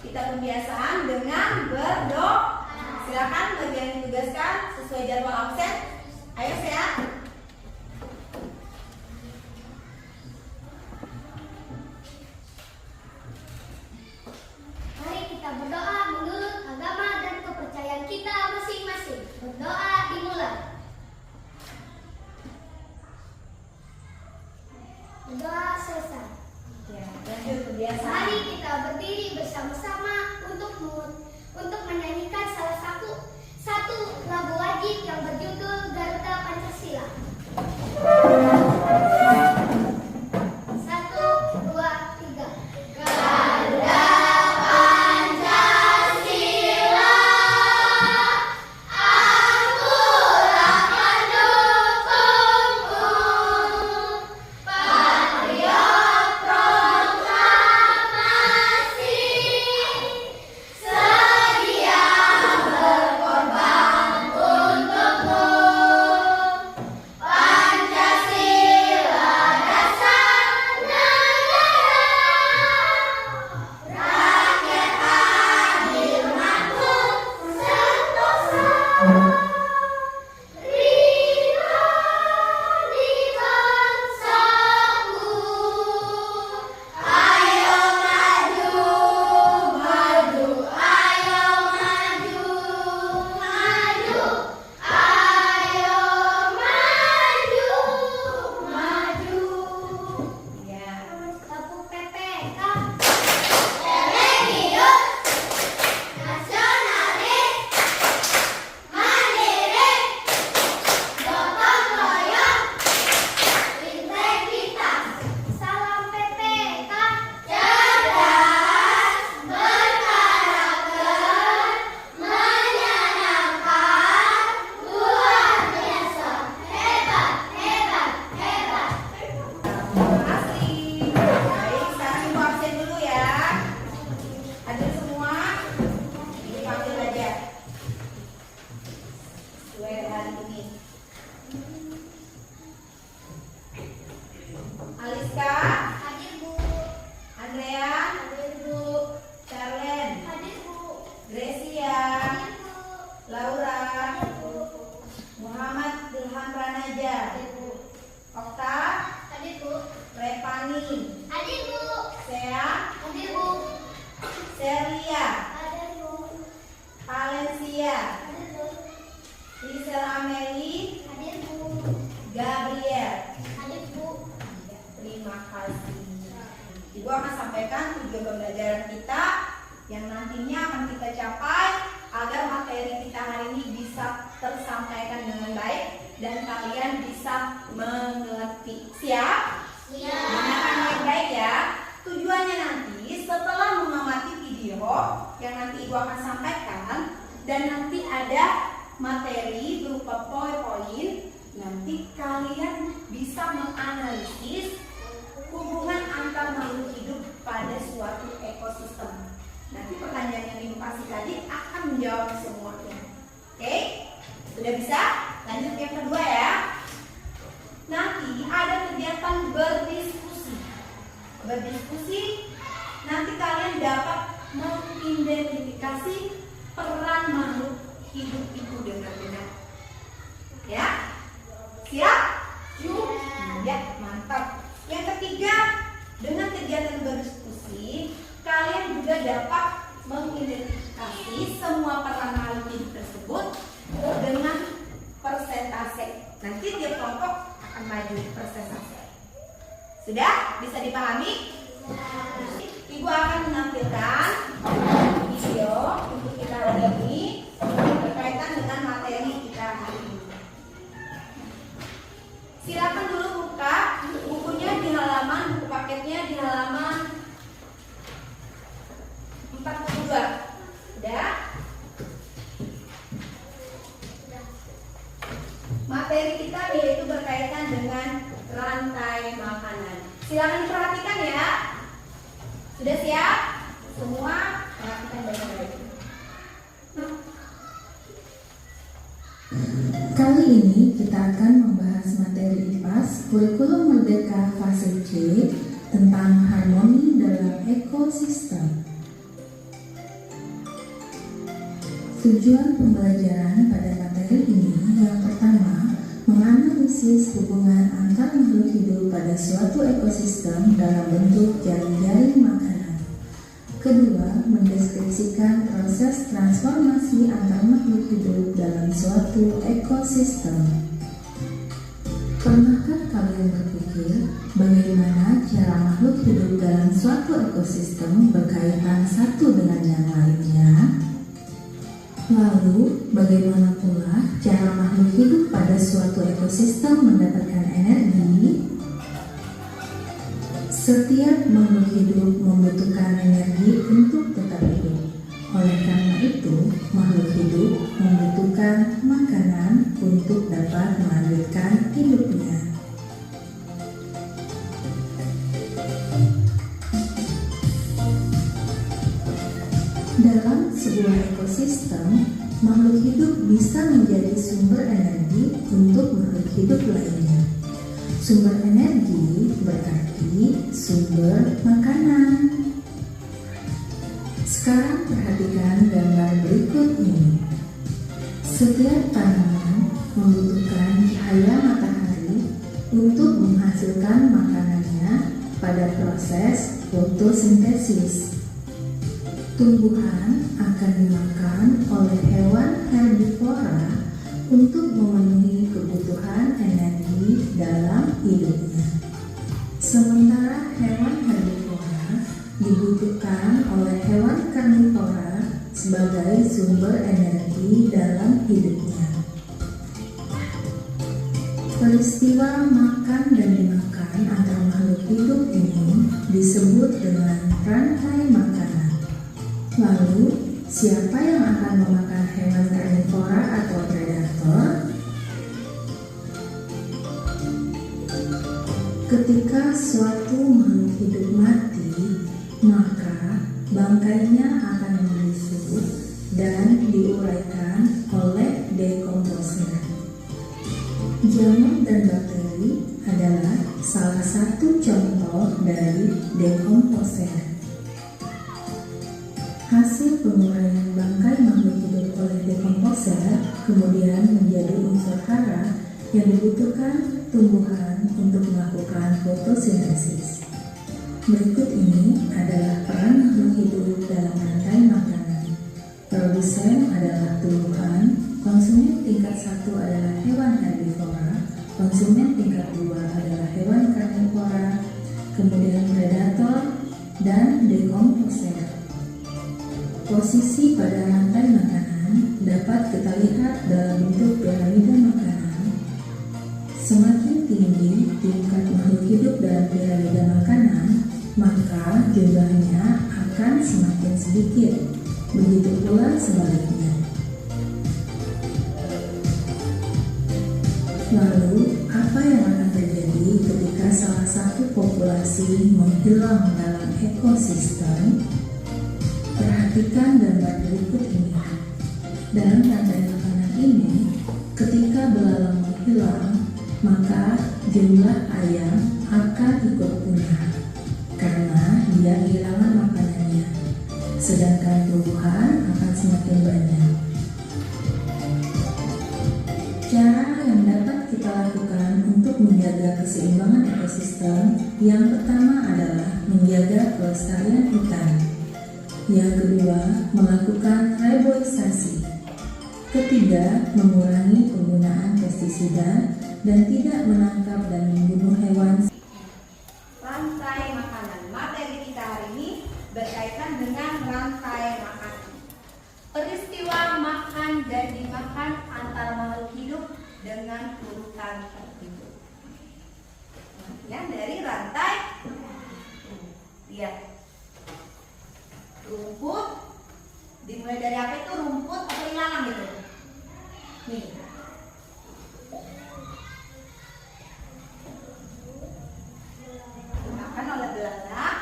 kita pembiasaan dengan berdoa. Silakan bagi yang ditugaskan sesuai jadwal absen. Ayo saya. Mari kita berdoa menurut agama dan kepercayaan kita masing-masing. Berdoa dimulai. Berdoa selesai. Ya, lanjut kebiasaan. Mari kita berdiri bersama-sama untuk menyanyikan salah satu lagu wajib yang berjudul Garuda Pancasila. 1, 2, 3. Garuda Pancasila, akulah pendukungmu, patriot proklamasi, sedia berkorban untukmu. Pancasila dasar negara, rakyat adil makmur sentosa, ridho di bangsaku. Ayo maju, maju, ayo maju, maju, ayo maju, maju. Ya. Sapu PPK, religius, nasionalis, mandiri, gotong royong, integritas. Salam PPK, cerdas, berkarakter, menyenangkan, luar biasa, hebat, hebat, hebat. Terima kasih. Baik, sekarang ibu absen dulu ya. Hadir semua. Dipanggil aja. Sesuai hari ini. Aliska, Hadir Bu, Andrea, hadir Bu, Charlen, hadir Bu, Gracia, hadir Bu, Laura, hadir Bu, Muhammad Ilham Ranaja, hadir Bu, Okta, hadir Bu, Repani, hadir Bu, Sea, hadir Bu, Celia, hadir Bu, Valencia, hadir Bu, Lisel Ameli, hadir Bu, Gabriel. hadir Bu. Ya, terima kasih. Ibu akan sampaikan tujuan pembelajaran kita yang nantinya akan kita capai agar materi kita hari ini bisa tersampaikan dengan baik dan kalian bisa mengerti. Siap? Dengarkan baik-baik ya. Tujuannya nanti setelah mengamati video yang nanti ibu akan sampaikan dan nanti ada materi berupa poin-poin, nanti kalian bisa menganalisis hubungan antar makhluk hidup pada suatu ekosistem. Nanti pertanyaan yang ibu kasih tadi akan menjawab semuanya. Oke? Sudah bisa? Lanjut yang kedua ya. Nanti ada kegiatan berdiskusi. Berdiskusi, nanti kalian dapat mengidentifikasi peran makhluk hidup itu dengan benar. Ya? Siap? Ya, mantap. Yang ketiga, dengan kegiatan berdiskusi, kalian juga dapat mengidentifikasi semua peran makhluk hidup tersebut dengan persentase. Nanti tiap kelompok akan maju persentase. Sudah? Bisa dipahami? Ibu akan menampilkan video untuk kita hari ini berkaitan dengan materi kita hari ini. Silakan dulu buka bukunya di halaman, buku paketnya di halaman 42. Sudah? Materi kita yaitu berkaitan dengan rantai makanan. Silakan diperhatikan ya. Sudah siap? Semua perhatikan baik-baik. Kali ini kita akan membahas materi IPAS Kurikulum Merdeka Fase C tentang harmoni dalam ekosistem. Tujuan pembelajaran pada materi ini yang pertama, menganalisis hubungan antar makhluk hidup pada suatu ekosistem dalam bentuk jaring-jaring makanan. Kedua, mendeskripsikan proses transformasi antar makhluk hidup dalam suatu ekosistem. Pernahkah kalian berpikir bagaimana cara makhluk hidup dalam suatu ekosistem berkaitan satu dengan yang lainnya? Lalu, bagaimana pula cara makhluk hidup pada suatu ekosistem mendapatkan energi? Setiap makhluk hidup membutuhkan energi untuk tetap hidup. Oleh karena itu, makhluk hidup membutuhkan makanan untuk dapat melanjutkan hidupnya. Dalam sebuah ekosistem, makhluk hidup bisa menjadi sumber energi untuk makhluk hidup lainnya. Sumber energi berarti sumber makanan. Sekarang perhatikan gambar berikut ini. Setiap tanaman membutuhkan cahaya matahari untuk menghasilkan makanannya pada proses fotosintesis. Tumbuhan akan dimakan oleh hewan herbivora untuk memenuhi kebutuhan energi dalam hidupnya. Sementara hewan herbivora dibutuhkan oleh hewan karnivora sebagai sumber energi dalam hidupnya. Peristiwa makan dan dimakan antara makhluk hidup ini disebut dengan rantai makanan. Lalu, siapa yang akan memakan hewan karnivora atau predator? Ketika suatu makhluk hidup mati, maka bangkainya akan membusuk dan diuraikan oleh dekomposer. Jamur dan bakteri adalah salah satu contoh dari dekomposer. Hasil penguraian bangkai makhluk hidup oleh dekomposer kemudian menjadi unsur hara yang dibutuhkan tumbuhan untuk melakukan fotosintesis. Berikut ini adalah peran makhluk hidup dalam rantai makanan. Produsen adalah tumbuhan, konsumen tingkat 1 adalah hewan herbivora, konsumen tingkat 2 adalah hewan karnivora, kemudian predator, dan dekomposer. Posisi pada rantai makanan dapat kita lihat dalam bentuk piramida makanan. Semakin tinggi tingkat makhluk hidup dalam piramida makanan, maka jumlahnya akan semakin sedikit. Begitu pula sebaliknya. Lalu, apa yang akan terjadi ketika salah satu populasi menghilang dalam ekosistem? Perhatikan gambar berikut ini. Dalam rantai makanan ini, ketika belalang menghilang, maka jumlah ayam akan ikut punah karena dia kehilangan makanannya, sedangkan tumbuhan akan semakin banyak. Cara yang dapat kita lakukan untuk menjaga keseimbangan ekosistem yang pertama adalah menjaga kelestarian hutan. Yang kedua, melakukan reboisasi. Ketiga, mengurangi penggunaan pestisida dan tidak menangkap dan membunuh hewan. Rantai makanan. Materi kita hari ini berkaitan dengan rantai makanan. Peristiwa makan dan dimakan antara makhluk hidup dengan urutan tertentu. Ya, dari rantai. Lihat. Rumput. Dimulai dari apa itu? Rumput atau ilalang itu? Nih. Dimakan oleh belalang.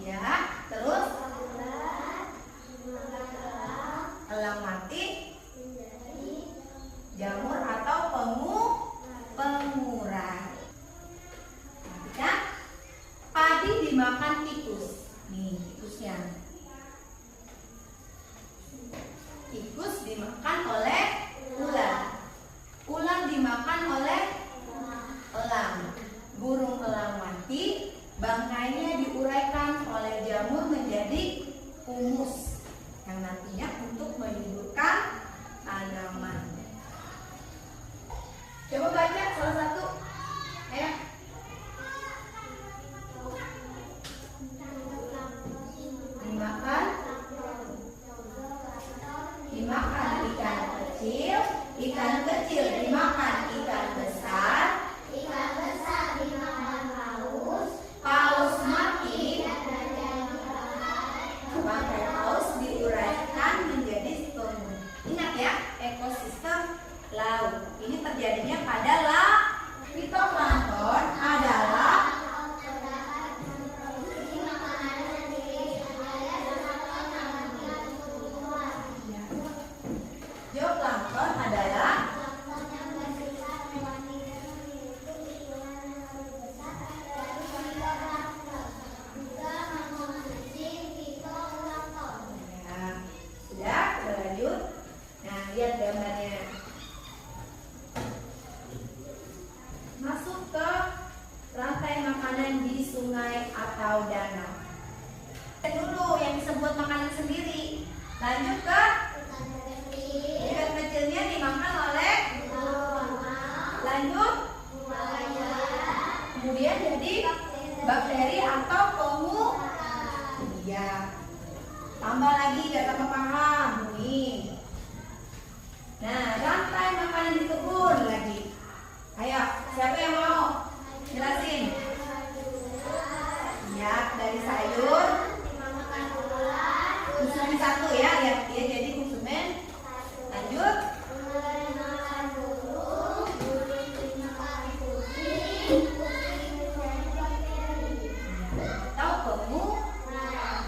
Ya, terus elang mati, jamur atau pengurai. Perhatikan, sungai atau danau. Dulu yang disebut makanan sendiri. Lanjut ke ikan kecilnya dimakan oleh, lanjut kemudian jadi bakteri atau ya. Tambah lagi biar tambah paham nih. Nah, rantai makanan di kebun lagi. Ayo, siapa yang mau jelasin? Ya, dari sayur. Konsumen satu ya, lihat dia jadi konsumen. Lanjut. Atau pengu.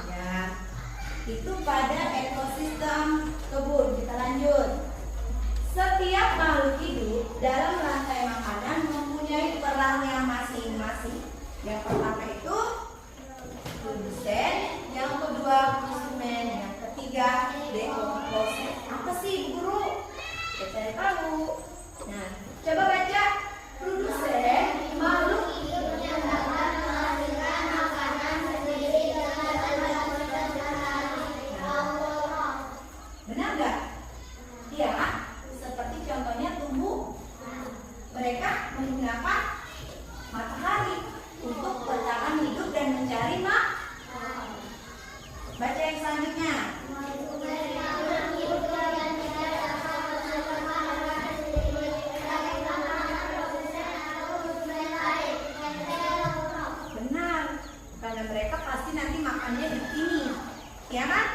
Ya, itu pada ekosistem kebun. Kita lanjut. Setiap makhluk hidup dalam rantai makanan mempunyai perannya masing-masing. Yang pertama itu produsen, yang kedua konsumen, yang ketiga dekomposer. Apa sih Bu Guru? Kita cari tahu. Nah, coba baca. Produsen makhluk hidup yang dapat menghasilkan makanan sendiri dengan berbagai cara. Benar nggak? Iya. Seperti contohnya tumbuh. Mereka menggunakan matahari untuk bertahan hidup dan mencari makan. Baca yang selanjutnya. Benar, karena mereka pasti nanti makannya di sini, ya kan?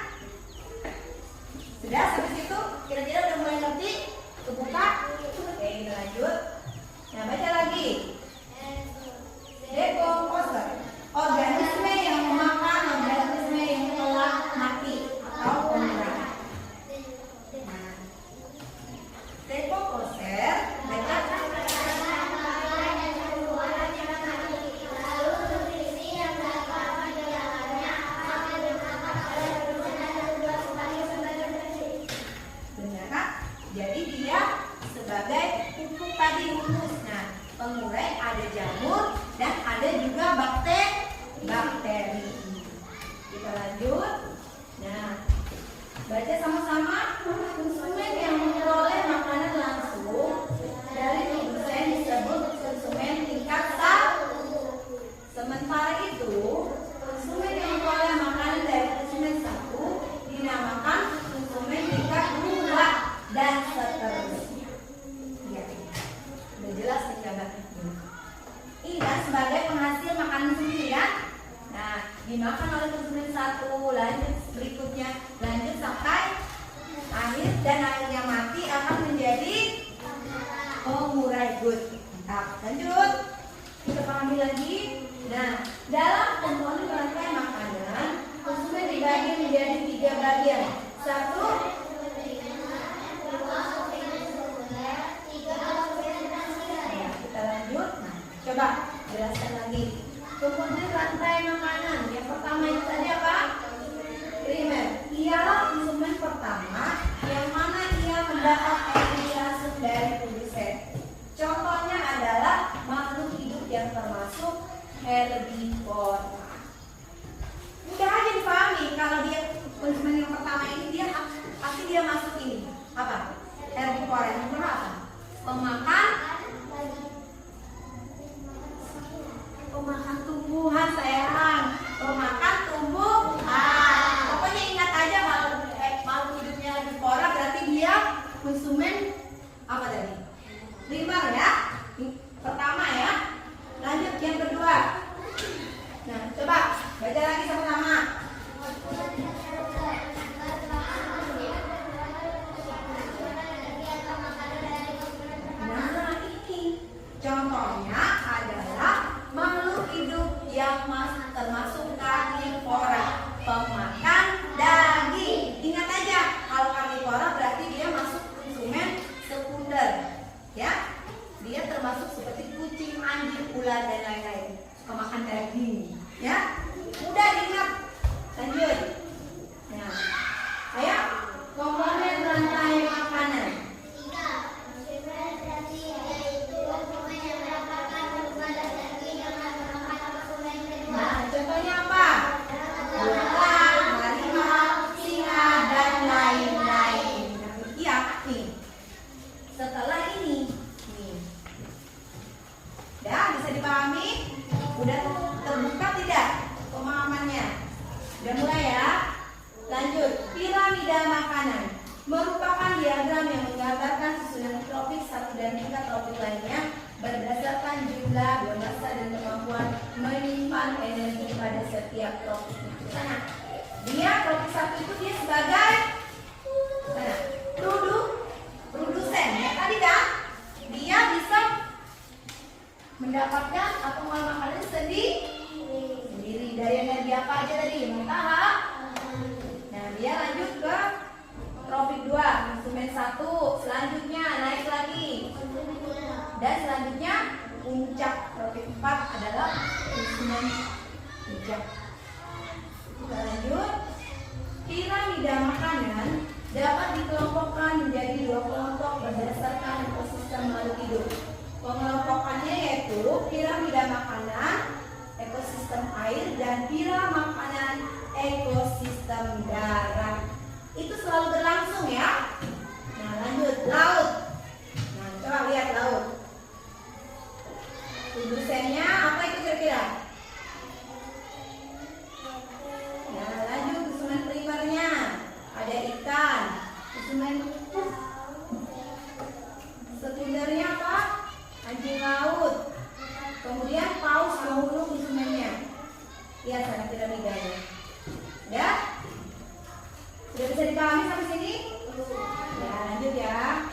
Sudah sampai situ, kira-kira udah mulai ngerti? Kebuka? Oke, kita lanjut. Nah, baca lagi. Dekomposer, organisme yang memakan organisme yang telah mati atau pemurah. Nah, dekomposer, baca. Benar kan? Jadi dia sebagai pupuk tadi humus. Nah, pengurai ada jamur dan ada juga bakteri. Kita lanjut. Nah, baca sama-sama. Konsumen yang memperoleh makanan langsung dari produsen disebut konsumen tingkat 1. Sementara itu, konsumen yang memperoleh makanan dari konsumen 1 dinamakan konsumen tingkat 2 dan seterusnya. Ya, udah jelas nih gambarnya. Ini kan sebagai penghasil makanan sendiri ya. Nah, dimakan oleh konsumen 1, lanjut berikutnya, lanjut sampai akhir dan akhirnya mati akan menjadi pengurai good. Nah, lanjut. Kita pahami lagi. Nah, dalam komponen rantai makanan, konsumen dibagi menjadi 3 bagian. 1, kita lanjut. Nah, coba jelaskan lagi. Komponen rantai makanan. Yang pertama itu tadi apa? Primer. Ialah konsumen pertama yang mana ia mendapat energi langsung dari produsen. Contohnya adalah makhluk hidup yang termasuk herbivora. Mudah aja dipahami kalau dia konsumen yang pertama ini dia pasti dia masuk ini apa? Herbivora. Yang kedua apa? Pemakan tumbuhan sayang. Pemakan tumbuhan. Pokoknya ingat aja kalau makhluk hidupnya herbivora berarti dia konsumen apa tadi? Primer ya. Pertama ya. Lanjut yang kedua. Nah, coba baca lagi sama-sama. Nah, ini contohnya adalah makhluk hidup yang termasuk karnivora, pemakan daging. Ingat aja, kalau karnivora berarti dia masuk konsumen sekunder, ya. Dia termasuk seperti kucing, anjing, ular dan lain-lain, pemakan daging, ya. Mudah diingat. Lanjut. Nah, ayo komponen rantai makanan. Nah, bisa dipahami? Udah terbuka tidak pemahamannya? Udah mulai ya? Lanjut, piramida makanan merupakan diagram yang menggambarkan susunan tropik satu dan tingkat tropik lainnya berdasarkan jumlah biomasa dan kemampuan menyimpan energi pada setiap tropiknya. Sana, dia tropik satu itu dia sebagai produsen ya tadi kan? Dia bisa mendapatkan atau mengolah makanan sendiri dari energi apa aja tadi? Matahari. Nah, dia lanjut ke tropik 2, konsumen 1, selanjutnya naik lagi. Dan selanjutnya puncak tropik 4 adalah konsumen puncak. Kita lanjut. Piramida makanan dapat dikelompokkan menjadi 2 kelompok berdasarkan ekosistem makhluk hidup. Pengelompokannya yaitu piramida makanan ekosistem air dan piramida makanan ekosistem darat. Itu selalu berlangsung ya. Nah, lanjut laut. Nah, coba lihat laut. Produsennya apa itu kira-kira? Nah, lanjut konsumen primernya. Ada ikan. Konsumen sekundernya apa? Anjing laut. Kemudian paus penghulu konsumennya. Lihat sana piramidanya. Ya? Sudah bisa dipahami sampai sini? Ya, lanjut ya.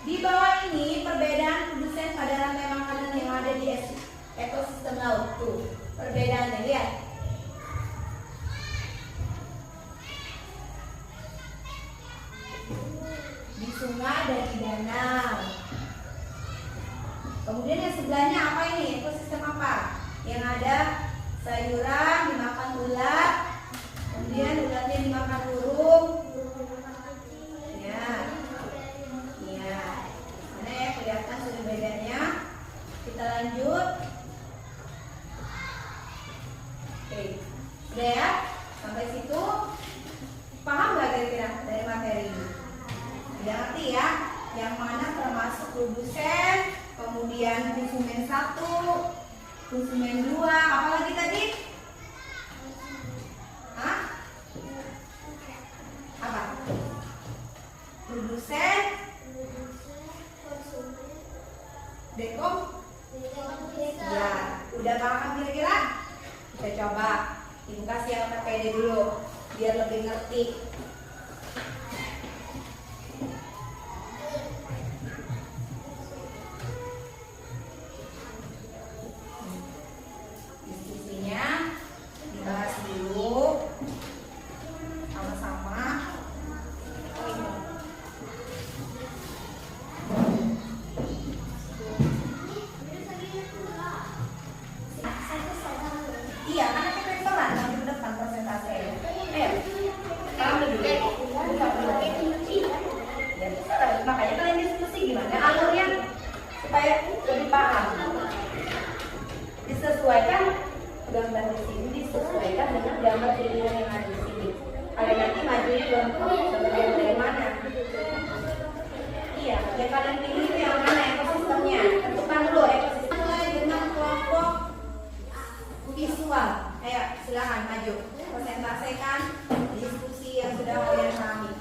Di bawah ini perbedaan produsen pada rantai makanan yang ada di ekosistem laut. Tuh, perbedaannya lihat. Di sungai dan di danau. Kemudian yang sebelahnya apa ini? Ekosistem apa? Yang ada sayuran dimakan ulat, kemudian ulatnya dimakan burung. Ya, ya. Mana ya kelihatan sudah bedanya? Kita lanjut. Oke, sudah ya? Sampai situ paham nggak kira-kira dari materi ini? Udah ngerti ya? Yang mana termasuk produsen, kemudian konsumen 1, konsumen 2, apa lagi tadi? Hah? Apa? Produsen, dekom? Ya, udah paham kira-kira? Kita coba. Ibu kasih yang PPD dulu, biar lebih ngerti. Dibahas dulu sama-sama. Iya, karena kita pelan nanti ke depan presentasi. Ayo, kamu dulu. Makanya kalian diskusi gimana alurnya supaya lebih paham. Disesuaikan gambar di sini disesuaikan dengan gambar video yang ada di sini. Kalian nanti majunya dari mana? Iya, yang kalian pilih itu yang mana ekosistemnya? Tentukan dulu ekosistem. Mulai dengan kelompok visual. Ayo, silakan maju. Presentasikan diskusi yang sudah kalian pahami.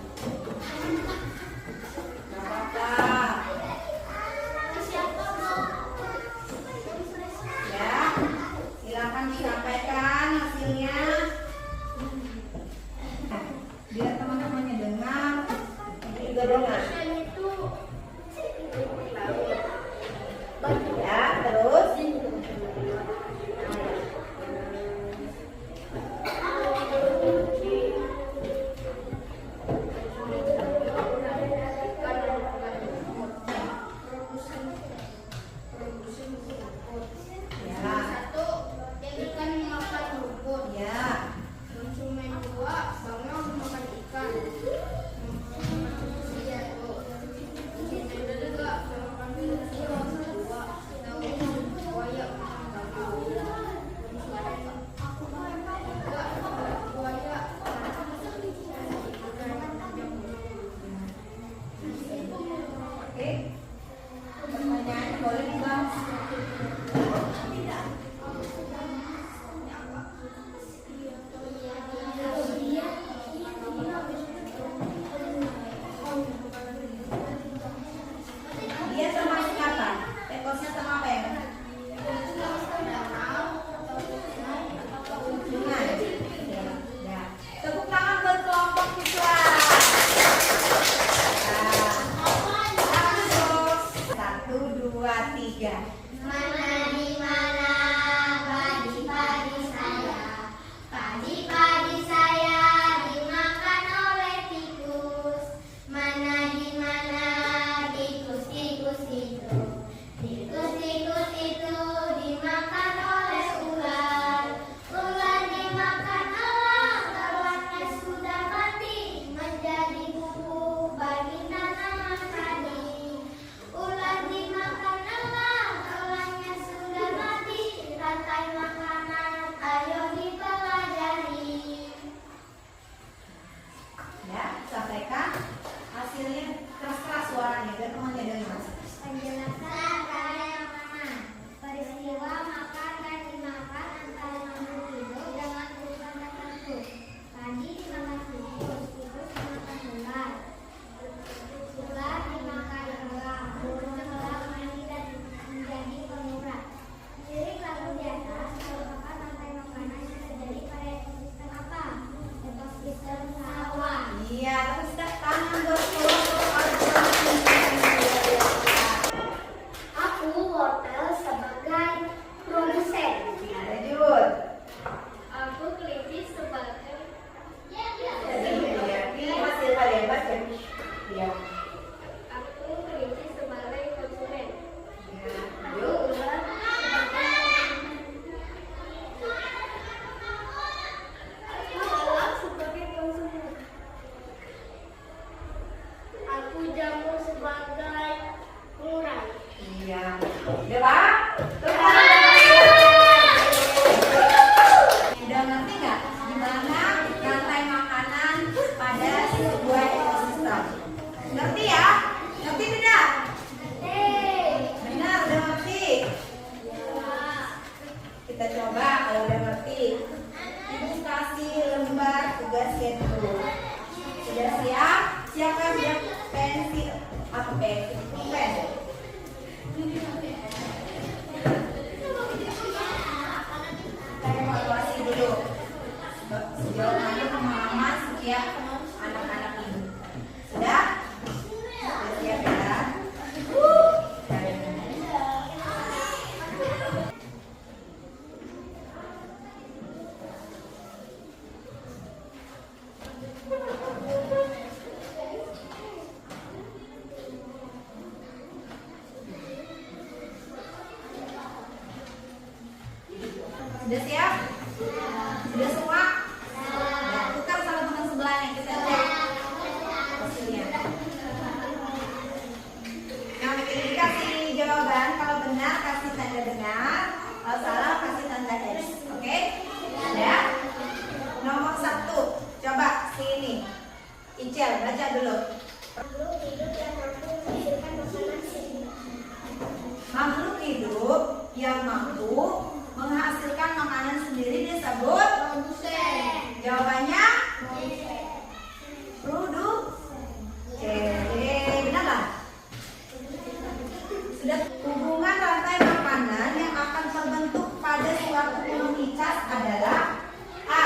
Ya, silakan disampaikan hasilnya. Biar teman-temannya dengar, juga dengar. Udah ngerti nggak gimana rantai makanan pada sebuah ekosistem? Ngerti ya? Ngerti tidak? Benar, udah ngerti. Kita coba kalau udah ngerti. Ibu kasih lembar tugasnya dulu. Sudah siap? Siapa yang pensil? Apa pensil? Pen. Saya evaluasi dulu. Sejauh mana pemahaman setiap anak-anak ini. Sudah? Sudah siap ya? Sudah siap? Sudah semua? Ya, tukar sama teman sebelahnya kita cek hasilnya. Nah, ini dikasih jawaban. Kalau benar kasih tanda benar, kalau salah kasih tanda X. Oke? Ya. Nomor 1. Coba sini. Icel, baca dulu. Makhluk hidup yang mampu menghasilkan makanan sendiri disebut produsen. Jawabannya produsen. Benar lah? Sudah. Hubungan rantai makanan yang akan terbentuk pada suatu komunitas adalah A.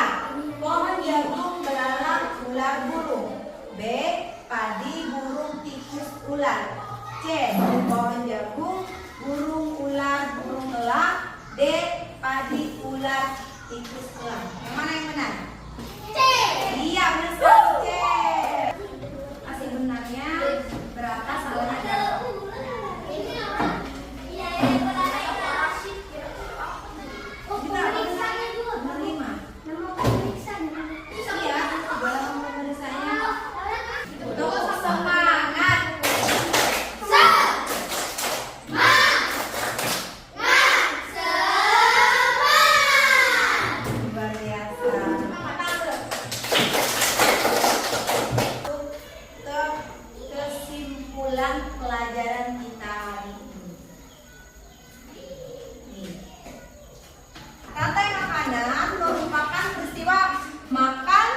Pohon jagung belalang ular burung. B. Padi burung tikus ular. C. Pohon jagung burung ular burung elang. D. Padi ular tikus elang. Yang mana yang benar? C. Iya, benar sekali C. Kasih benarnya berapa, salahnya berapa? Benar 5. Iya, boleh pemeriksaannya. Untuk semangat. Luar biasa. Untuk kesimpulan pelajaran kita hari ini. Nih. Rantai makanan merupakan peristiwa makan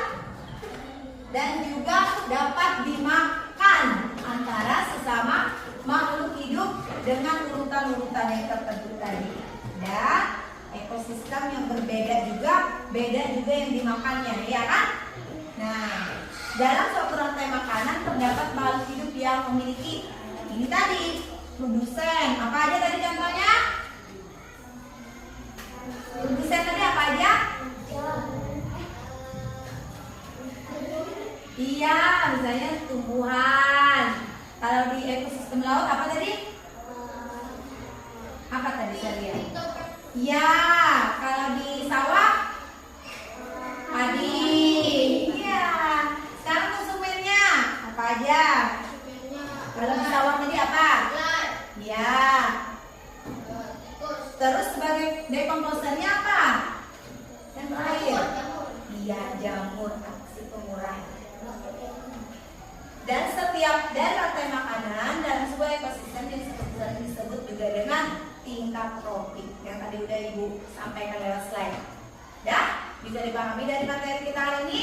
dan juga dapat dimakan antara sesama makhluk hidup dengan urutan-urutan yang tertentu tadi. Dan ekosistem yang berbeda juga, beda juga yang dimakannya, ya kan? Nah, dalam suatu rantai makanan terdapat makhluk hidup yang memiliki ini tadi produsen. Apa aja tadi contohnya? Produsen tadi apa aja? Iya, misalnya tumbuhan. Kalau di ekosistem laut apa tadi? Apa tadi saya lihat? Iya, kalau di sawah padi. Iya. Sekarang konsumennya apa aja? Kalau di sawah tadi apa? Iya. Terus sebagai dekomposernya apa? Yang terakhir? Iya, jamur, aksi pengurang. Dan setiap rantai makanan dalam sebuah ekosistem yang disebut juga dengan tingkat tropik yang tadi udah Ibu sampaikan lewat slide. Dah? Bisa dipahami dari materi kita hari ini?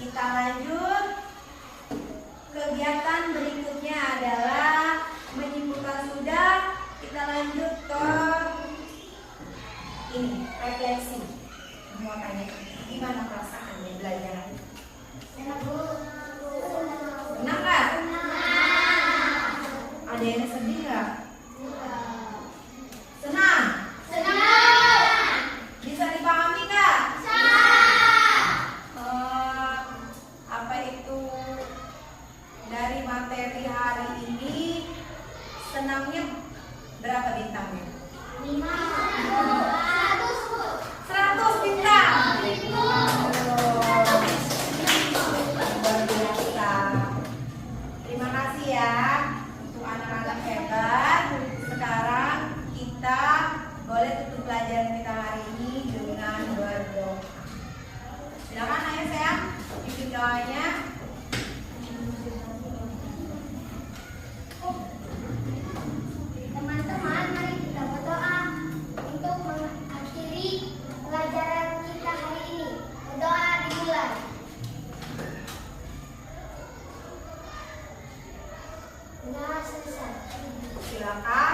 Kita lanjut. Kegiatan berikutnya adalah menyimpulkan sudah. Kita lanjut ke ini, refleksi. Mau tanya, gimana perasaannya belajar? Enak Bu. Senang nggak? Ada yang sedih nggak? Senang? Bisa dipahami nggak? Apa itu dari materi hari ini senangnya berapa bintangnya? 100 bintang. Luar biasa. Terima kasih ya untuk anak-anak hebat. boleh tutup pelajaran kita hari ini dengan berdoa. Silakan ayah sayang, pimpin doanya. Teman-teman, mari kita berdoa untuk mengakhiri pelajaran kita hari ini. Berdoa dimulai. Sudah selesai. Silakan.